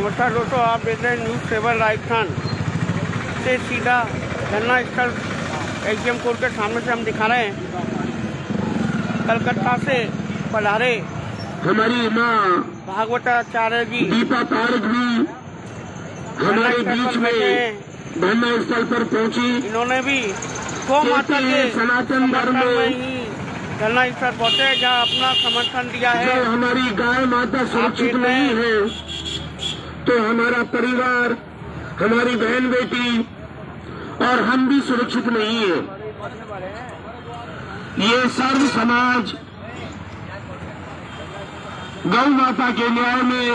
नमस्कार दोस्तों, आप देख रहे हैं न्यूज़ 7 राजस्थान से सीधा धरना स्थल एजीएम कोर्ट के सामने से हम दिखा रहे हैं। कलकत्ता से पधारे हमारी माँ भागवताचार्य जी दीपा पारक भी हमारे बीच में धरना स्थल पर पहुंची। इन्होंने भी गौ माता के सनातन धर्म में ही धरना स्थल पहुंचे, जहाँ अपना समर्थन दिया है। जब हमारी गाय माता सुरक्षित नहीं है तो हमारा परिवार, हमारी बहन बेटी और हम भी सुरक्षित नहीं है। ये सर्व समाज गौ माता के न्याय में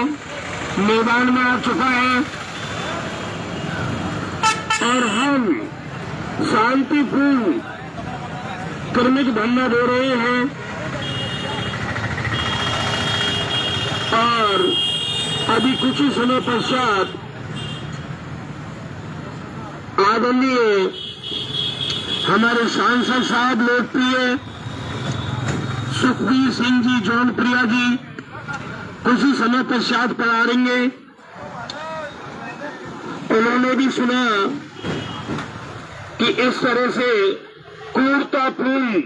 मैदान में आ चुका है और हम शांतिपूर्ण क्रमिक धरना दे रहे हैं और अभी कुछ ही समय पश्चात आदरणीय हमारे सांसद साहब लोकप्रिय सुखबीर सिंह जी जौनप्रिया जी कुछ ही समय पश्चात पधारेंगे। उन्होंने भी सुना कि इस तरह से क्रूरतापूर्ण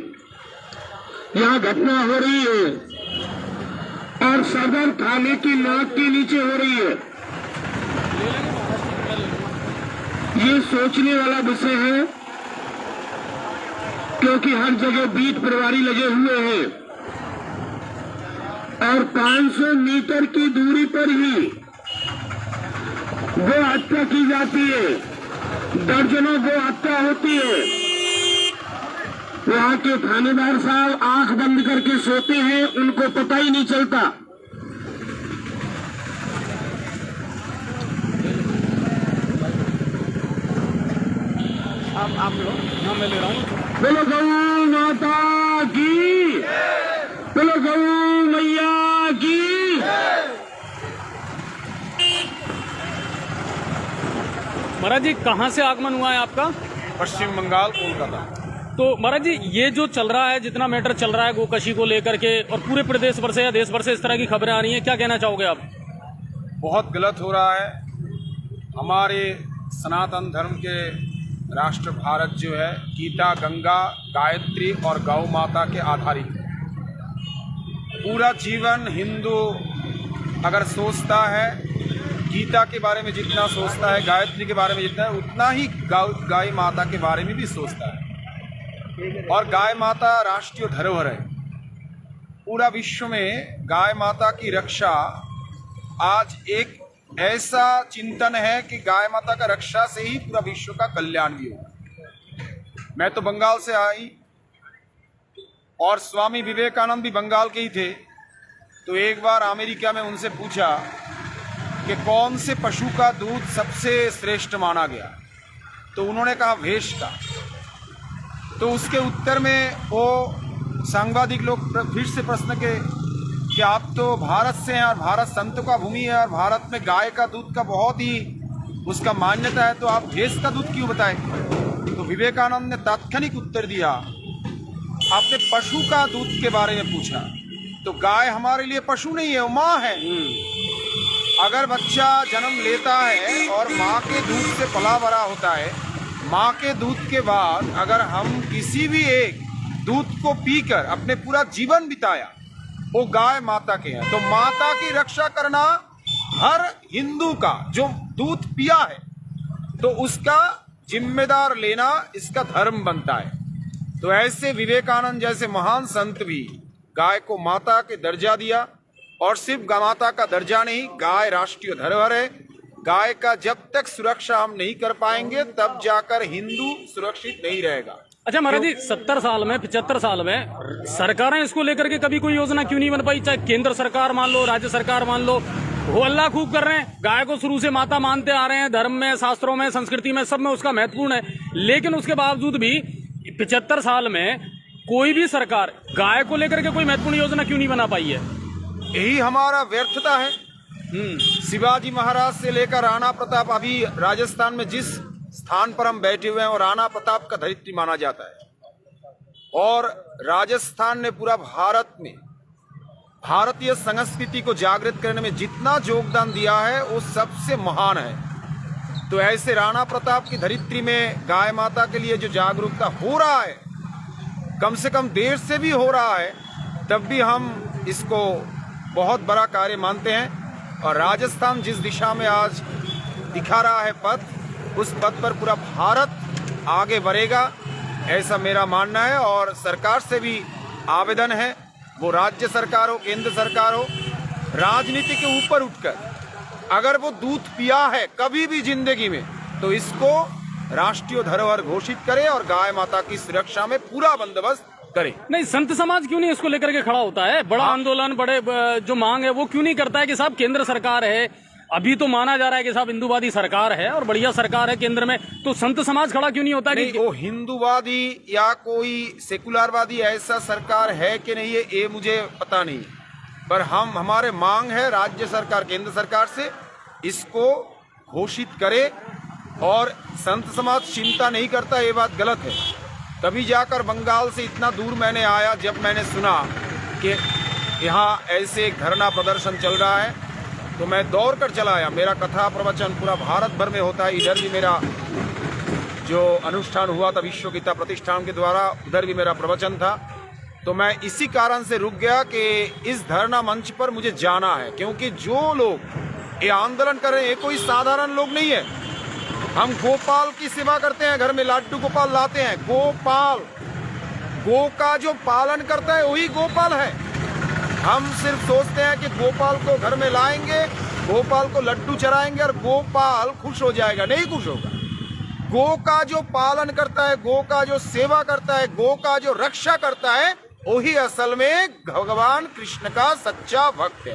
यहां घटना हो रही है और सदर थाने की नाक के नीचे हो रही है। ये सोचने वाला विषय है क्योंकि हर जगह बीट प्रभारी लगे हुए हैं और 500 मीटर की दूरी पर ही गो हत्या की जाती है, दर्जनों गो हत्या होती है। वहां के थानेदार साहब आंख बंद करके सोते हैं, उनको पता ही नहीं चलता। आप लोग मैं ले रहा हूँ। बोलो गौ माता की, बोलो गौ मैया की। महाराज जी, कहाँ से आगमन हुआ है आपका? पश्चिम बंगाल, कोलकाता। तो महाराज जी, ये जो चल रहा है, जितना मैटर चल रहा है गोकशी को लेकर के और पूरे प्रदेश भर से या देश भर से इस तरह की खबरें आ रही हैं, क्या कहना चाहोगे आप? बहुत गलत हो रहा है। हमारे सनातन धर्म के राष्ट्र भारत जो है गीता, गंगा, गायत्री और गौ माता के आधारित है। पूरा जीवन हिंदू अगर सोचता है, गीता के बारे में जितना सोचता है, गायत्री के बारे में जितना है, उतना ही गाय माता के बारे में भी सोचता है। और गाय माता राष्ट्रीय धरोहर है। पूरा विश्व में गाय माता की रक्षा आज एक ऐसा चिंतन है कि गाय माता का रक्षा से ही पूरा विश्व का कल्याण भी होगा। मैं तो बंगाल से आई और स्वामी विवेकानंद भी बंगाल के ही थे। तो एक बार अमेरिका में उनसे पूछा कि कौन से पशु का दूध सबसे श्रेष्ठ माना गया, तो उन्होंने कहा भैंस का। तो उसके उत्तर में वो सांबादिक लोग फिर से प्रश्न के कि आप तो भारत से हैं और भारत संतों का भूमि है और भारत में गाय का दूध का बहुत ही उसका मान्यता है, तो आप भैंस का दूध क्यों बताएं? तो विवेकानंद ने तात्कालिक उत्तर दिया, आपने पशु का दूध के बारे में पूछा, तो गाय हमारे लिए पशु नहीं है, वो माँ है। अगर बच्चा जन्म लेता है और माँ के दूध से पला बड़ा होता है, माँ के दूध के बाद अगर हम किसी भी एक दूध को पीकर अपने पूरा जीवन बिताया, वो गाय माता के हैं। तो माता की रक्षा करना हर हिंदू का जो दूध पिया है तो उसका जिम्मेदार लेना इसका धर्म बनता है। तो ऐसे विवेकानंद जैसे महान संत भी गाय को माता के दर्जा दिया, और सिर्फ माता का दर्जा नहीं, गाय राष्ट्रीय धरोहर है। गाय का जब तक सुरक्षा हम नहीं कर पाएंगे तब जाकर हिंदू सुरक्षित नहीं रहेगा। अच्छा महाराज जी, 70 साल में 75 साल में सरकारें इसको लेकर के कभी कोई योजना क्यों नहीं बन पाई? चाहे केंद्र सरकार मान लो, राज्य सरकार मान लो, वो अल्लाह खूब कर रहे हैं, गाय को शुरू से माता मानते आ रहे हैं, धर्म में, शास्त्रों में, संस्कृति में, सब में उसका महत्वपूर्ण है। लेकिन उसके बावजूद भी 75 साल में कोई भी सरकार गाय को लेकर के कोई महत्वपूर्ण योजना क्यों नहीं बना पाई है? यही हमारा व्यर्थता है। शिवाजी महाराज से लेकर राणा प्रताप, अभी राजस्थान में जिस स्थान पर हम बैठे हुए हैं और राणा प्रताप का धरित्री माना जाता है, और राजस्थान ने पूरा भारत में भारतीय संस्कृति को जागृत करने में जितना योगदान दिया है वो सबसे महान है। तो ऐसे राणा प्रताप की धरित्री में गाय माता के लिए जो जागरूकता हो रहा है, कम से कम देश से भी हो रहा है, तब भी हम इसको बहुत बड़ा कार्य मानते हैं। और राजस्थान जिस दिशा में आज दिखा रहा है पथ, उस पथ पर पूरा भारत आगे बढ़ेगा, ऐसा मेरा मानना है। और सरकार से भी आवेदन है, वो राज्य सरकार हो, केंद्र सरकार हो, राजनीति के ऊपर उठकर अगर वो दूध पिया है कभी भी जिंदगी में, तो इसको राष्ट्रीय धरोहर घोषित करे और गाय माता की सुरक्षा में पूरा बंदोबस्त करे। नहीं, संत समाज क्यों नहीं इसको लेकर के खड़ा होता है? बड़ा आंदोलन, बड़े जो मांग है वो क्यों नहीं करता है कि साहब केंद्र सरकार है, अभी तो माना जा रहा है कि साहब हिंदूवादी सरकार है और बढ़िया सरकार है केंद्र में, तो संत समाज खड़ा क्यों नहीं होता? नहीं, वो हिंदूवादी या कोई सेकुलरवादी ऐसा सरकार है कि नहीं है ये मुझे पता नहीं, पर हमारे मांग है राज्य सरकार केंद्र सरकार से इसको घोषित करे। और संत समाज चिंता नहीं करता, ये बात गलत है। तभी जाकर बंगाल से इतना दूर मैंने आया, जब मैंने सुना कि यहाँ ऐसे धरना प्रदर्शन चल रहा है, तो मैं दौड़ कर चला आया। मेरा कथा प्रवचन पूरा भारत भर में होता है, इधर भी मेरा जो अनुष्ठान हुआ था विश्व गीता प्रतिष्ठान के द्वारा, उधर भी मेरा प्रवचन था। तो मैं इसी कारण से रुक गया कि इस धरना मंच पर मुझे जाना है, क्योंकि जो लोग ये आंदोलन कर रहे हैं ये कोई साधारण लोग नहीं है। हम गोपाल की सेवा करते हैं, घर में लाड्डू गोपाल लाते हैं। गोपाल, गो का जो पालन करता है वही गोपाल है। हम सिर्फ सोचते हैं कि गोपाल को घर में लाएंगे, गोपाल को लड्डू चराएंगे और गोपाल खुश हो जाएगा। नहीं खुश होगा। गो का जो पालन करता है, गो का जो सेवा करता है, गो का जो रक्षा करता है, वही असल में भगवान कृष्ण का सच्चा भक्त है।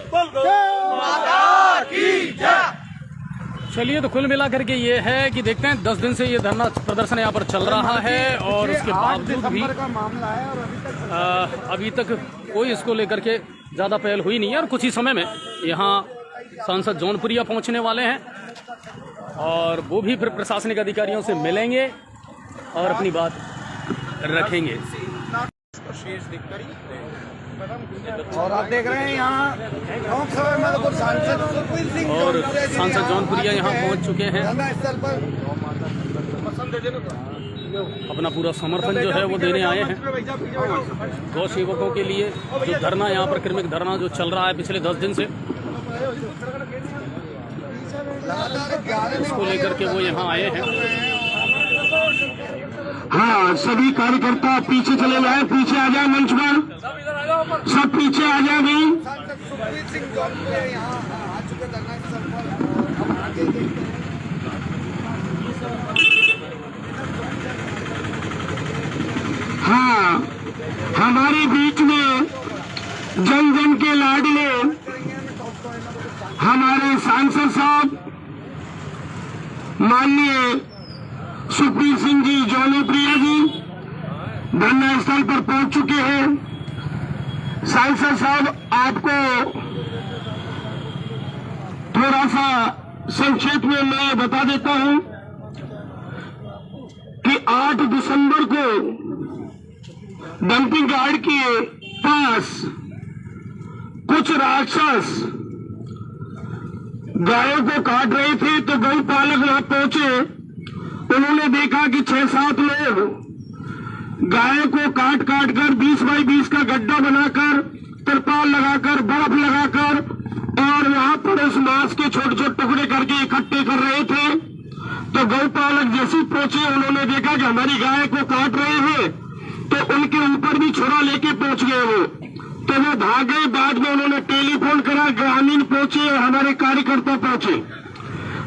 चलिए, तो कुल मिला करके ये है कि देखते हैं 10 दिन से ये धरना प्रदर्शन यहाँ पर चल रहा है और उसके बावजूद भी अभी तक कोई इसको लेकर के ज़्यादा पहल हुई नहीं है। और कुछ ही समय में यहाँ सांसद जौनपुरिया पहुँचने वाले हैं और वो भी फिर प्रशासनिक अधिकारियों से मिलेंगे और अपनी बात रखेंगे। और आप देख रहे हैं यहाँ लोकसभा में तो सांसद जौनपुरिया यहाँ पहुँच चुके हैं, अपना पूरा समर्थन जो है वो देने आए हैं गौ सेवकों के लिए। जो धरना यहाँ पर क्रमिक धरना जो चल रहा है पिछले 10 दिन से, इसको लेकर के वो यहाँ आए हैं। हाँ, सभी कार्यकर्ता पीछे चले जाए, पीछे आ जाए मंच पर, सब पीछे आ जाए भाई। सुखबीर सिंह जौनपुरिया यहाँ आ चुके धरना स्थल पर। हम आगे देखते हैं। हाँ, हमारे बीच में जन जन के लाडले हमारे सांसद साहब माननीय सुखबीर सिंह जी जौनपुरिया जी धरना स्थल पर पहुंच चुके हैं। सांसद साहब, आपको थोड़ा सा संक्षेप में मैं बता देता हूं कि 8 दिसंबर को डंपिंग यार्ड के पास कुछ राक्षस गायों को काट रहे थे, तो गौपालक वहां पहुंचे। उन्होंने देखा कि 6-7 लोग गायों को काट काट कर 20 बाई 20 का गड्ढा बनाकर, तिरपाल लगाकर, बर्फ लगाकर और वहां पर उस मांस के छोटे छोटे टुकड़े करके इकट्ठे कर रहे थे। तो गौपालक जैसे पहुंचे, उन्होंने देखा कि हमारी गाय को काट रहे हैं, तो उनके ऊपर भी छुरा लेके पहुंच गए वो। तो वो भाग गए। बाद में उन्होंने टेलीफोन करा, ग्रामीण पहुंचे, हमारे कार्यकर्ता पहुंचे।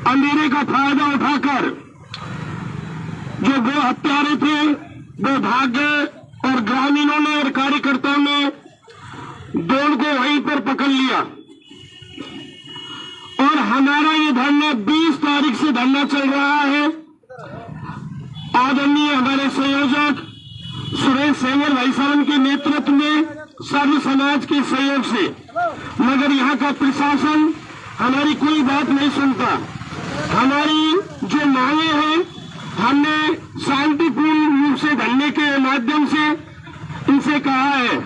अंधेरे का फायदा उठाकर जो गो हत्यारे थे वो भाग गए और ग्रामीणों ने और कार्यकर्ताओं ने दोनों को वहीं पर पकड़ लिया। और हमारा ये धरना 20 तारीख से धरना चल रहा है। आदरणीय हमारे संयोजक सुरेश सेंगर भाई साहब के नेतृत्व में, सर्व समाज के सहयोग से, मगर यहाँ का प्रशासन हमारी कोई बात नहीं सुनता। हमारी जो मांगे हैं, हमने शांतिपूर्ण रूप से धरने के माध्यम से इनसे कहा है।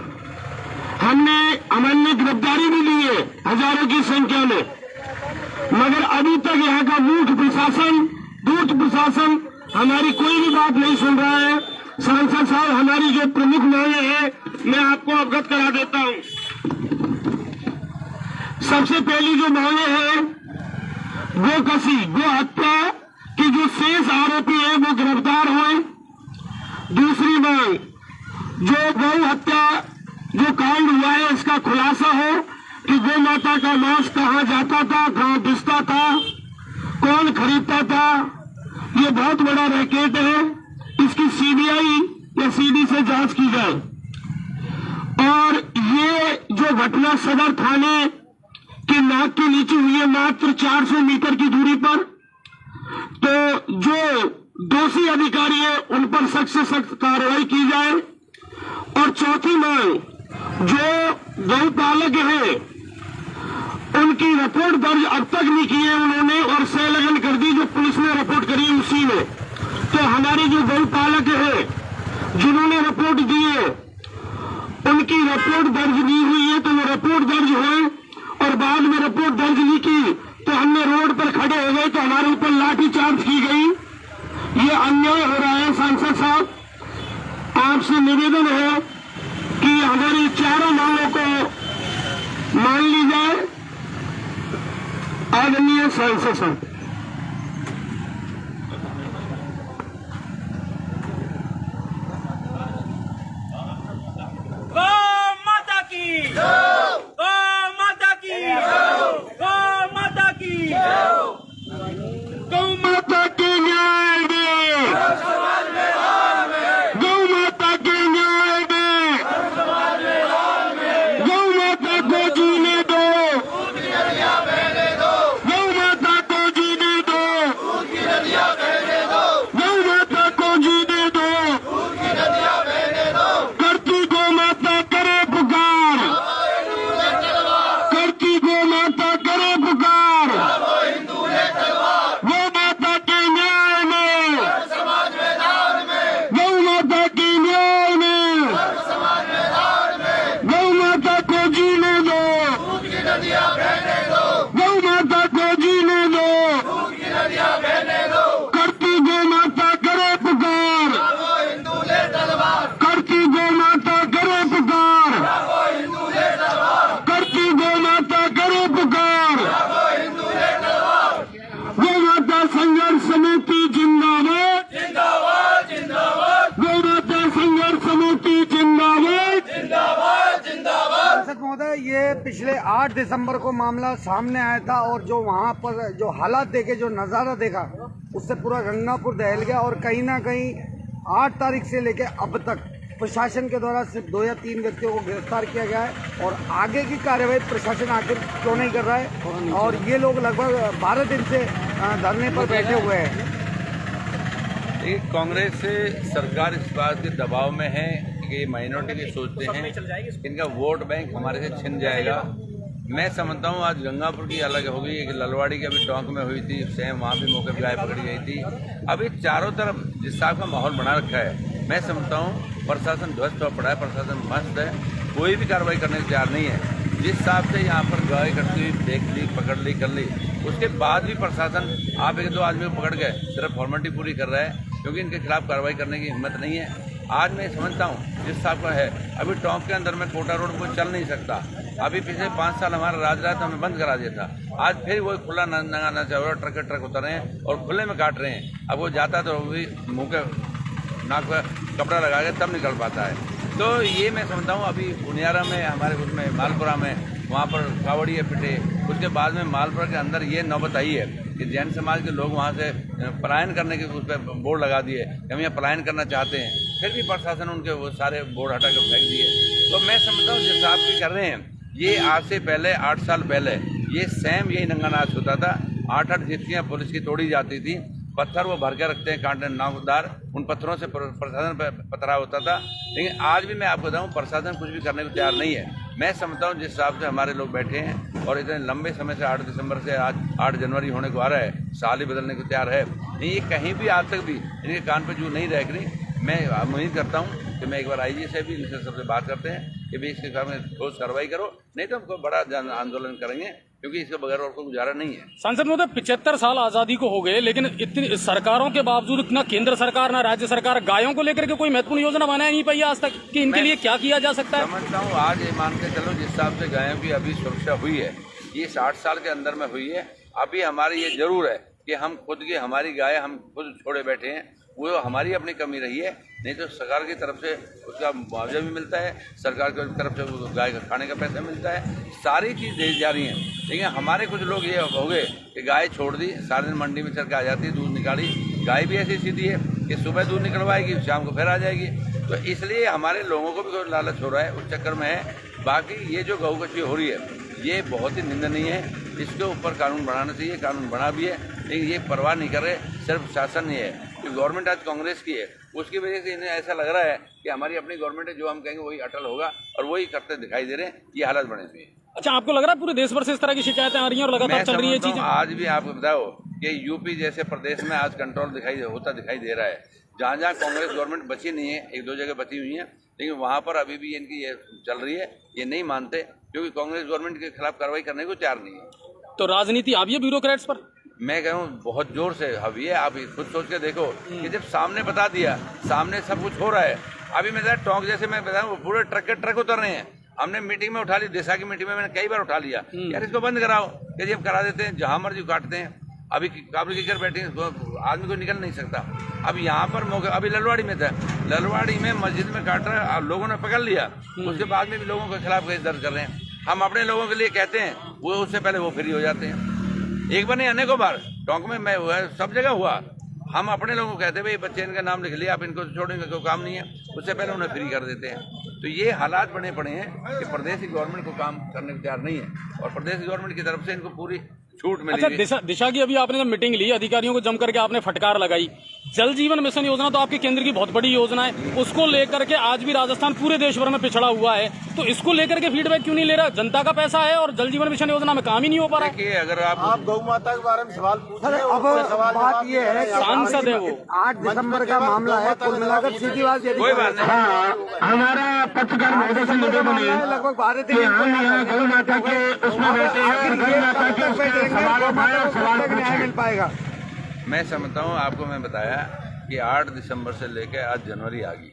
हमने अमान्य गिरफ्तारी भी ली है हजारों की संख्या में, मगर अभी तक यहाँ का दूत प्रशासन हमारी कोई भी बात नहीं सुन रहा है। सांसद साहब, हमारी जो प्रमुख मांगे हैं मैं आपको अवगत करा देता हूँ। सबसे पहली जो मांगे हैं गो हत्या के जो शेष आरोपी हैं वो गिरफ्तार हों। दूसरी मांग, जो गौ हत्या जो कांड हुआ है इसका खुलासा हो कि गौ माता का मांस कहाँ जाता था, कहाँ बिकता था, कौन खरीदता था। ये बहुत बड़ा रैकेट है, इसकी सीबीआई या सीडी से जांच की जाए। और ये जो घटना सदर थाने के नाक के नीचे हुई है मात्र 400 मीटर की दूरी पर, तो जो दोषी अधिकारी है उन पर सख्त से सख्त कार्रवाई की जाए। और चौथी मांग, जो गौपालक है उनकी रिपोर्ट दर्ज अब तक नहीं की है उन्होंने, और संलग्न कर दी जो पुलिस ने रिपोर्ट करी उसी में। तो हमारे जो गौपालक है जिन्होंने रिपोर्ट दी है उनकी रिपोर्ट दर्ज नहीं हुई है, तो वो रिपोर्ट दर्ज हुए, और बाद में रिपोर्ट दर्ज नहीं की तो हमने रोड पर खड़े हो गए तो हमारे ऊपर लाठीचार्ज की गई। ये अन्याय हो रहा है। सांसद साहब, आपसे निवेदन है कि हमारी चारों मांगों को मान ली जाए। आदरणीय सांसद साहब, गौ माता के न्याय दे, गौ माता के न्याय दे, गौ माता को जीने दो, गौ माता को जीने दो, गौ माता को जीने दो, करती गौ माता करे पुकार, करती गौ माता करे पुकार, गौ माता के न्याय में, गौ माता के न्याय में, गौ माता को जीने दो, गौ माता को जीने दो, करती गौ माता करे पुकार, करती गौ माता करे पुकार, करती गौ माता करे पुकार। गौ माता संघर्ष समिति जिंदाबाद, जिंदाबाद, जिंदाबाद। गौ माता संघर्ष समिति जिंदाबाद, जिंदाबाद, जिंदाबाद। सांसद महोदय, ये पिछले 8 दिसंबर को मामला सामने आया था और जो वहाँ पर जो हालात देखे, जो नज़ारा देखा, उससे पूरा गंगापुर दहल गया। और कहीं ना कहीं 8 तारीख से लेके अब तक प्रशासन के द्वारा सिर्फ 2 या 3 व्यक्तियों को गिरफ्तार किया गया है, और आगे की कार्रवाई प्रशासन आखिर क्यों नहीं कर रहा है। और ये लोग लगभग 12 दिन से धरने पर बैठे हुए हैं। एक कांग्रेस से सरकार इस बात के दबाव में है कि ये माइनॉरिटी के सोचते हैं इनका वोट बैंक हमारे से छिन जाएगा। मैं समझता हूँ आज गंगापुर की अलग हो गई, एक ललवाड़ी की अभी टोंक में हुई थी, सेम वहाँ भी मौके पर गाय पकड़ी गई थी। अभी चारों तरफ जिस हिसाब का माहौल बना रखा है, मैं समझता हूँ प्रशासन ध्वस्त हो पड़ा है, प्रशासन मस्त है, कोई भी कार्रवाई करने को तैयार नहीं है। जिस हिसाब से यहाँ पर गाय करती हुई देख ली, पकड़ ली, कर ली, उसके बाद भी प्रशासन आप 1-2 आदमी को पकड़ के सिर्फ फॉर्मेलिटी पूरी कर रहा है, क्योंकि इनके खिलाफ कार्रवाई करने की हिम्मत नहीं है। आज मैं समझता हूँ जिस हिसाब का है, अभी टोंक के अंदर में कोटा रोड कोई चल नहीं सकता। अभी पिछले 5 साल हमारा राज रहा था, हमें बंद करा दिया था। आज फिर वो खुला नंगा चाह ट्रक उतर रहे हैं और खुले में काट रहे हैं। अब वो जाता तो वो भी मुँह के नाक पर कपड़ा लगा के तब निकल पाता है। तो ये मैं समझता हूँ अभी उनियारा में, हमारे उसमें मालपुरा में, वहाँ पर कावड़िए पिटे, उसके बाद में मालपुरा के अंदर ये नौबत आई है कि जैन समाज के लोग वहाँ से पलायन करने के उस पर बोर्ड लगा दिए कि हम यहाँ पलायन करना चाहते हैं, फिर भी प्रशासन उनके वो सारे बोर्ड हटा कर फेंक दिए। तो मैं समझता हूँ जिस हिसाब की कर रहे हैं, ये आज से पहले 8 साल पहले ये सेम यही नंगा नाच होता था। 8-8 जिप्सियाँ पुलिस की तोड़ी जाती थी, पत्थर वो भर के रखते हैं कांटे नामदार, उन पत्थरों से प्रशासन पर पथराव होता था। लेकिन आज भी मैं आपको बताऊं प्रशासन कुछ भी करने को तैयार नहीं है। मैं समझता हूं जिस हिसाब से हमारे लोग बैठे हैं और इतने लंबे समय से 8 दिसंबर से आज 8 जनवरी होने को आ रहा है, साल ही बदलने को तैयार है, ये कहीं भी आज तक भी इनके कान पे जू नहीं रह गई। मैं उम्मीद करता हूं कि मैं एक बार आईजी से भी इनसे सबसे बात करते हैं कि भाई इसके काम में ठोस कार्रवाई करो, नहीं तो हमको बड़ा आंदोलन करेंगे, क्योंकि इसके बगैर और कोई गुजारा नहीं है। सांसद महोदय, 75 साल आजादी को हो गए, लेकिन इतनी सरकारों के बावजूद न केंद्र सरकार न राज्य सरकार गायों को लेकर के कोई महत्वपूर्ण योजना बनाया नहीं पाई आज तक कि इनके लिए क्या किया जा सकता है। समझता हूँ आज ये मान के चलो जिस हिसाब से गायों की अभी सुरक्षा हुई है, ये 60 साल के अंदर में हुई है। अभी हमारी ये जरूर है कि हम खुद की हमारी गाय हम खुद छोड़े बैठे हैं, वो हमारी अपनी कमी रही है, नहीं तो सरकार की तरफ से उसका मुआवजा भी मिलता है, सरकार की तरफ से गाय का खाने का पैसा मिलता है, सारी चीज़ दी जा रही हैं। लेकिन हमारे कुछ लोग ये हो गए कि गाय छोड़ दी, सारे दिन मंडी में चल के आ जाती है, दूध निकाली। गाय भी ऐसी सीधी है कि सुबह दूध निकलवाएगी, शाम को फिर आ जाएगी। तो इसलिए हमारे लोगों को भी कोई लालच हो रहा है, उस चक्कर में है। बाकी ये जो गौकशी हो रही है ये बहुत ही निंदनीय है, इसके ऊपर कानून बनाना चाहिए, कानून बना भी है, लेकिन ये परवाह नहीं कर रहे। सिर्फ शासन ही है कि गवर्नमेंट आज कांग्रेस की है, उसकी वजह से इन्हें ऐसा लग रहा है कि हमारी अपनी गवर्नमेंट है, जो हम कहेंगे वही अटल होगा, और वही करते दिखाई दे रहे हैं। ये हालत बने हुए हैं। अच्छा, आपको लग रहा है पूरे देश भर से इस तरह की शिकायतें आ रही हैं और लगातार चल रही है चीजें? आज भी आपको बताओ कि यूपी जैसे प्रदेश में आज कंट्रोल दिखाई दे रहा है। जहाँ जहाँ कांग्रेस गवर्नमेंट बची नहीं है, एक दो जगह बची हुई है, लेकिन वहाँ पर अभी भी इनकी ये चल रही है। ये नहीं मानते, क्योंकि कांग्रेस गवर्नमेंट के खिलाफ कार्रवाई करने को तैयार नहीं है। तो राजनीति आ भी है ब्यूरोक्रेट्स पर? मैं कहूँ बहुत जोर से अभी है। आप खुद सोच के देखो कि जब सामने बता दिया, सामने सब कुछ हो रहा है। अभी मैं टोंक जैसे मैं बताऊँ, पूरे ट्रक उतर रहे हैं। हमने मीटिंग में उठा ली, दिशा की मीटिंग में मैंने कई बार उठा लिया, यार इसको बंद कराओ। यदि हम करा देते हैं, जहाँ मर्जी काटते हैं। अभी काबुल कीकर बैठे आदमी को निकल नहीं सकता। अब यहाँ पर मौके, अभी ललवाड़ी में था, ललवाड़ी में मस्जिद में काट रहा है, लोगों ने पकड़ लिया, उसके बाद में भी लोगों के खिलाफ केस दर्ज कर रहे हैं। हम अपने लोगों के लिए कहते हैं, वो उससे पहले वो फ्री हो जाते हैं। एक बार नहीं, अनेकों बार टोंक में मैं हुआ, सब जगह हुआ। हम अपने लोगों को कहते हैं भाई बच्चे इनका नाम लिख लिया, आप इनको छोड़ेंगे, कोई काम नहीं है, उससे पहले उन्हें फ्री कर देते हैं। तो ये हालात बने पड़े हैं कि प्रदेश की गवर्नमेंट को काम करने को तैयार नहीं है, और प्रदेश की गवर्नमेंट की तरफ से इनको पूरी छूट मिली। अच्छा, दिशा की अभी आपने जब मीटिंग ली, अधिकारियों को जम करके आपने फटकार लगाई। जल जीवन मिशन योजना तो आपके केंद्र की बहुत बड़ी योजना है, उसको लेकर के आज भी राजस्थान पूरे देश भर में पिछड़ा हुआ है, तो इसको लेकर के फीडबैक क्यों नहीं ले रहा? जनता का पैसा है और जल जीवन मिशन योजना में काम ही नहीं हो पा रहा है। अगर आप गौ माता के बारे में सवाल पूछ रहे हैं, अब बात ये है, सांसद है वो, 8 दिसंबर का मामला है, कुल मिलाकर सीधी बात कोई बात नहीं। हमारा पत्रकार महोदय से निवेदन है लगभग 12 कि हम यहाँ गौ माता के उसमें बैठे हैं, गौ माता के उसके सवाल उठाए और सवाल न्याय मिल पाएगा। मैं समझता हूँ, आपको मैं बताया कि 8 दिसंबर से लेकर आज जनवरी आ गई,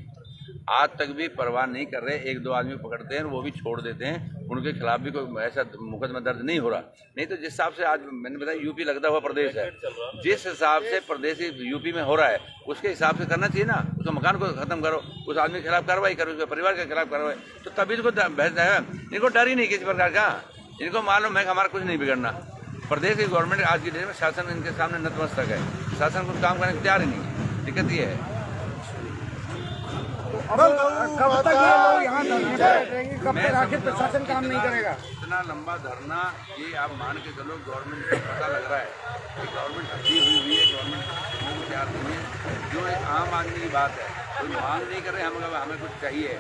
आज तक भी परवाह नहीं कर रहे। एक दो आदमी पकड़ते हैं, वो भी छोड़ देते हैं, उनके खिलाफ भी कोई ऐसा मुकदमा दर्ज नहीं हो रहा। नहीं तो जिस हिसाब से आज मैंने बताया यूपी लगता हुआ प्रदेश है, जिस हिसाब से प्रदेश यूपी में हो रहा है, उसके हिसाब से करना चाहिए ना। उसका मकान को खत्म करो, उस आदमी के खिलाफ कार्रवाई करो, उसके परिवार के खिलाफ कार्रवाई, तो तभी इनको डर ही नहीं किसी प्रकार का। इनको मालूम है कि हमारा कुछ नहीं बिगड़ना। प्रदेश की गवर्नमेंट आज की डेट में शासन इनके सामने नतमस्तक है, शासन कुछ काम करने को तैयार ही नहीं है। दिक्कत ये है। कब तक ये लोग यहाँ धरने पे बैठेंगे? कब तक आखिर प्रशासन काम नहीं करेगा? इतना लंबा धरना, ये आप मान के चलो गवर्नमेंट को पता लग रहा है कि गवर्नमेंट हटी हुई है, गवर्नमेंट तैयार नहीं है। जो एक आम आदमी की बात है, कोई मांग नहीं कर रहे हमें कुछ चाहिए।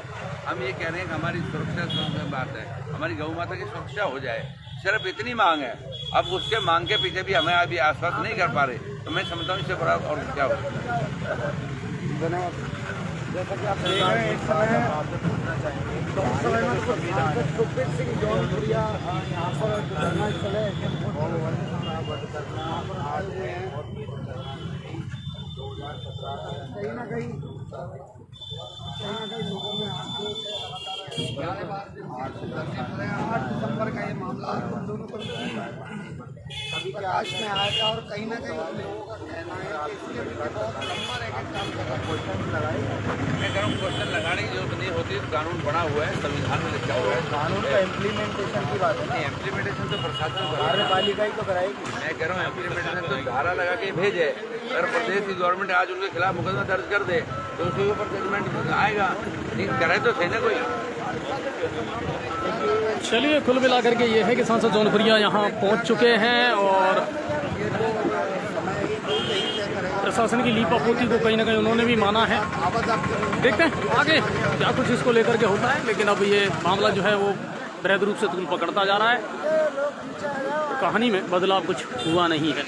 हम ये कह रहे हैं कि हमारी सुरक्षा बात है, हमारी गौ माता की सुरक्षा हो जाए, सिर्फ इतनी मांग है। अब उसके मांग के पीछे भी हमें अभी आश्वस्त नहीं कर पा रहे, तो मैं समझता हूँ इससे बड़ा और क्या हो। धन्यवाद। जैसा कि आप देख रहे हैं, इस समय सुखबीर सिंह जौनपुरिया यहाँ पर धरना स्थल है, कहीं ना कहीं लोगों में 8 दिसंबर का ये मामला दोनों तरफ अभी के आश में आया था, और कहीं ना कहीं लोगों का कहना है कि इसके पीछे बहुत लंबा रह के काम कर रहा है। मैं कह रहा हूँ क्वेश्चन लगाने की जरूरत नहीं होती, कानून बना हुआ है, संविधान में लिखा हुआ है। कानून का इम्प्लीमेंटेशन की बात है ना, इम्प्लीमेंटेशन तो प्रशासन कार्यपालिका ही तो कराएगी। मैं कह रहा हूँ इम्प्लीमेंटेशन तो धारा लगा के भेजे। अगर प्रदेश की गवर्नमेंट आज उनके खिलाफ मुकदमा दर्ज कर दे तो उसके ऊपर जजमेंट आएगा, लेकिन करे तो सही ना कोई। चलिए, कुल मिलाकर के ये है कि सांसद जौनपुरिया यहाँ पहुँच चुके हैं और प्रशासन की लीपापोती को कहीं ना कहीं उन्होंने भी माना है। देखते हैं आगे क्या कुछ इसको लेकर के होता है, लेकिन अब ये मामला जो है वो बृहद रूप से तूल पकड़ता जा रहा है। कहानी में बदलाव कुछ हुआ नहीं है।